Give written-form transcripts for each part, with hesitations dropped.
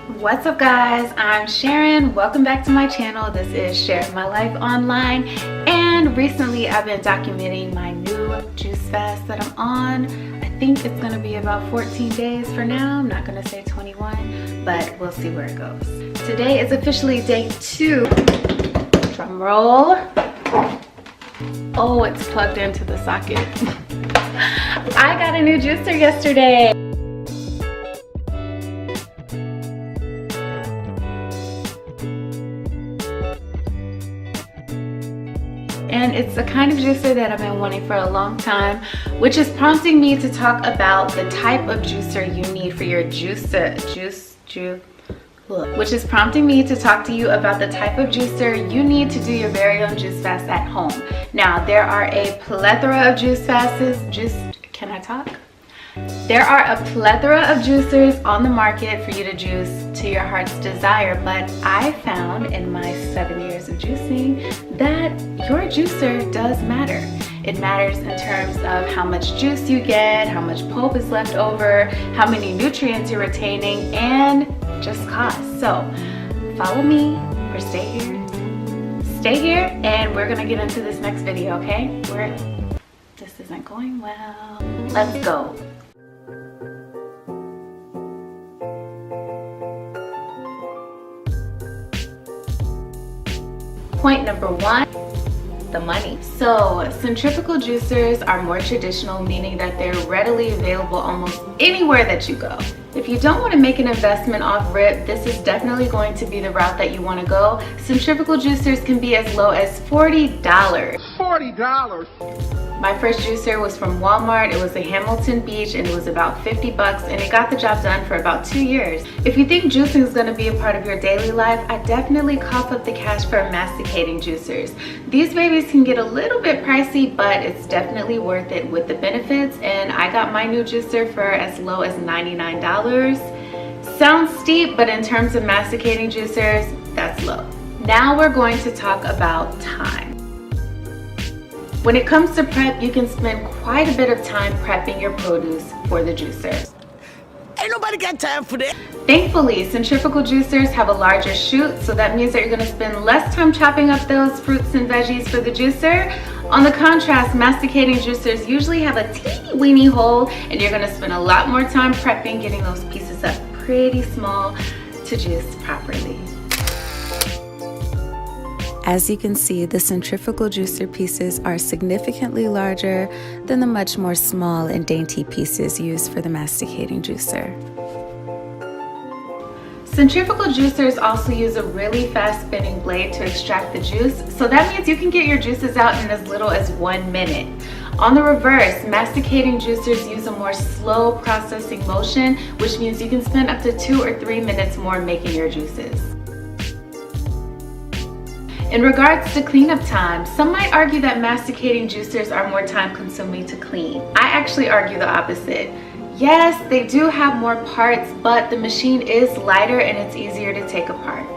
What's up guys, I'm Sharon. Welcome back to my channel. This is Sharing My Life Online, and recently I've been documenting my new juice fast that I'm on. I think it's gonna be about 14 days for now. I'm not gonna say 21, but we'll see where it goes. Today is officially day 2. Drum roll. Oh, it's plugged into the socket. I got a new juicer yesterday. And it's the kind of juicer that I've been wanting for a long time, which is prompting me to talk about the type of juicer you need for your which is prompting me to talk to you about the type of juicer you need to do your very own juice fast at home. Now, there are a plethora of juice fasts. There are a plethora of juicers on the market for you to juice to your heart's desire, but I found in my 7 years of juicing that your juicer does matter. It matters in terms of how much juice you get, how much pulp is left over, how many nutrients you're retaining, and just cost. So follow me or stay here and we're gonna get into this next video, okay? This isn't going well. Let's go. Point number 1, the money. So centrifugal juicers are more traditional, meaning that they're readily available almost anywhere that you go. If you don't want to make an investment off rip, this is definitely going to be the route that you want to go. Centrifugal juicers can be as low as $40. $40! My first juicer was from Walmart. It was a Hamilton Beach and it was about 50 bucks and it got the job done for about 2 years. If you think juicing is going to be a part of your daily life, I definitely cough up the cash for masticating juicers. These babies can get a little bit pricey, but it's definitely worth it with the benefits, and I got my new juicer for as low as $99. Sounds steep, but in terms of masticating juicers, that's low. Now we're going to talk about time. When it comes to prep, you can spend quite a bit of time prepping your produce for the juicer. Ain't nobody got time for that. Thankfully, centrifugal juicers have a larger chute, so that means that you're gonna spend less time chopping up those fruits and veggies for the juicer. On the contrast, masticating juicers usually have a teeny weeny hole, and you're gonna spend a lot more time prepping, getting those pieces up pretty small to juice properly. As you can see, the centrifugal juicer pieces are significantly larger than the much more small and dainty pieces used for the masticating juicer. Centrifugal juicers also use a really fast spinning blade to extract the juice, so that means you can get your juices out in as little as 1 minute. On the reverse, masticating juicers use a more slow processing motion, which means you can spend up to 2 or 3 minutes more making your juices. In regards to cleanup time, some might argue that masticating juicers are more time consuming to clean. I actually argue the opposite. Yes, they do have more parts, but the machine is lighter and it's easier to take apart.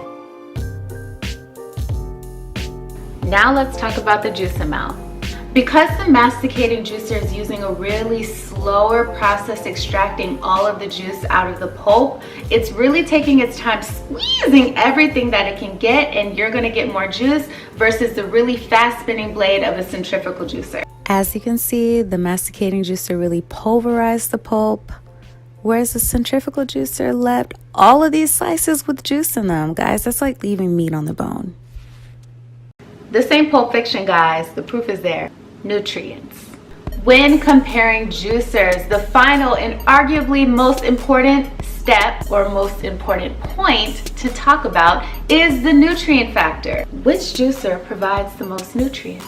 Now let's talk about the juice amount. Because the masticating juicer is using a really slower process extracting all of the juice out of the pulp, it's really taking its time squeezing everything that it can get, and you're gonna get more juice versus the really fast spinning blade of a centrifugal juicer. As you can see, the masticating juicer really pulverized the pulp, whereas the centrifugal juicer left all of these slices with juice in them. Guys, that's like leaving meat on the bone. This ain't Pulp Fiction, guys. The proof is there. Nutrients. When comparing juicers, the final and arguably most important step or most important point to talk about is the nutrient factor. Which juicer provides the most nutrients?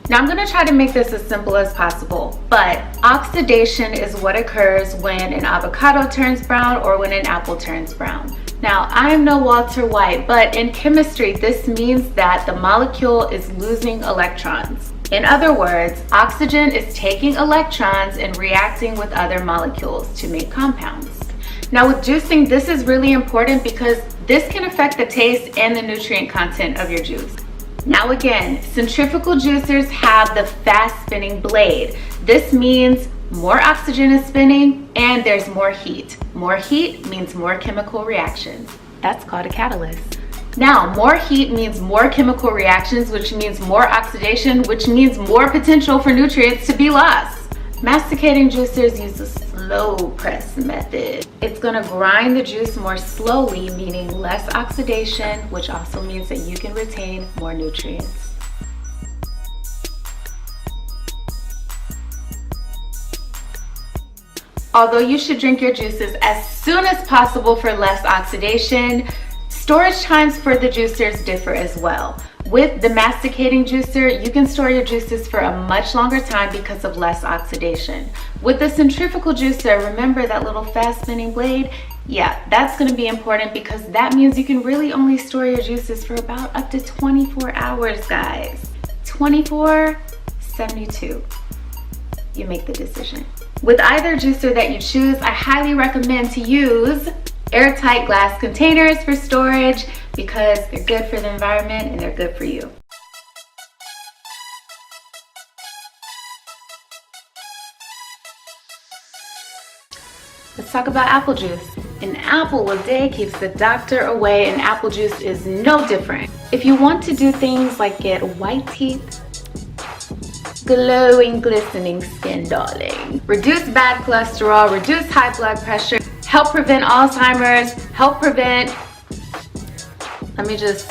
Now I'm going to try to make this as simple as possible, but oxidation is what occurs when an avocado turns brown or when an apple turns brown. Now, I am no Walter White, but in chemistry, this means that the molecule is losing electrons. In other words, oxygen is taking electrons and reacting with other molecules to make compounds. Now with juicing, this is really important because this can affect the taste and the nutrient content of your juice. Now again, centrifugal juicers have the fast spinning blade. This means more oxygen is spinning, and there's more heat. More heat means more chemical reactions. That's called a catalyst. Now, more heat means more chemical reactions, which means more oxidation, which means more potential for nutrients to be lost. Masticating juicers use a slow press method. It's gonna grind the juice more slowly, meaning less oxidation, which also means that you can retain more nutrients. Although you should drink your juices as soon as possible for less oxidation, storage times for the juicers differ as well. With the masticating juicer, you can store your juices for a much longer time because of less oxidation. With the centrifugal juicer, remember that little fast spinning blade? Yeah, that's gonna be important because that means you can really only store your juices for about up to 24 hours, guys. 24, 72. You make the decision. With either juicer that you choose, I highly recommend to use airtight glass containers for storage because they're good for the environment and they're good for you. Let's talk about apple juice. An apple a day keeps the doctor away, and apple juice is no different. If you want to do things like get white teeth, glowing, glistening skin, darling, reduce bad cholesterol, reduce high blood pressure, help prevent Alzheimer's, help prevent, let me just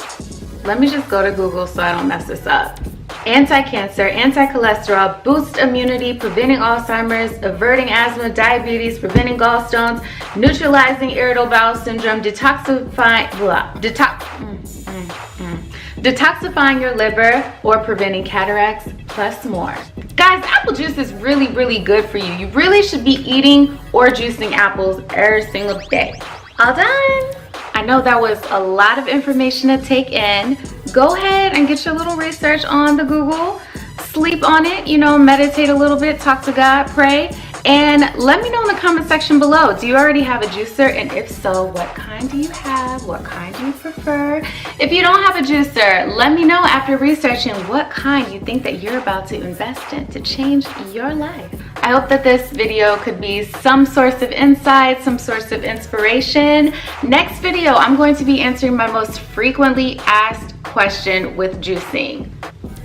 go to Google so I don't mess this up. Anti-cancer, anti-cholesterol, boost immunity, preventing Alzheimer's, averting asthma, diabetes, preventing gallstones, neutralizing irritable bowel syndrome, detoxifying your liver, or preventing cataracts, plus more. Guys, apple juice is really, really good for you. You really should be eating or juicing apples every single day. All done. I know that was a lot of information to take in. Go ahead and get your little research on the Google. Sleep on it, meditate a little bit, talk to God, pray. And let me know in the comment section below, do you already have a juicer? And if so, what kind do you have? What kind do you prefer? If you don't have a juicer, let me know after researching what kind you think that you're about to invest in to change your life. I hope that this video could be some source of insight, some source of inspiration. Next video, I'm going to be answering my most frequently asked question with juicing.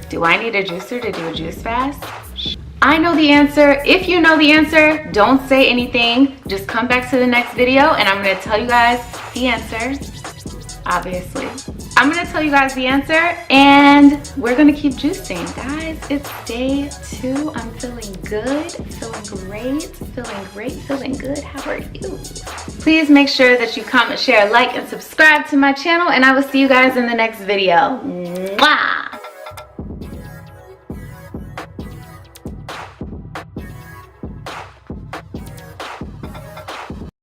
Do I need a juicer to do a juice fast? I know the answer. If you know the answer, don't say anything. Just come back to the next video and I'm gonna tell you guys the answer, obviously. I'm gonna tell you guys the answer and we're gonna keep juicing. Guys, it's day 2. I'm feeling good, feeling good. How are you? Please make sure that you comment, share, like, and subscribe to my channel, and I will see you guys in the next video. Mwah!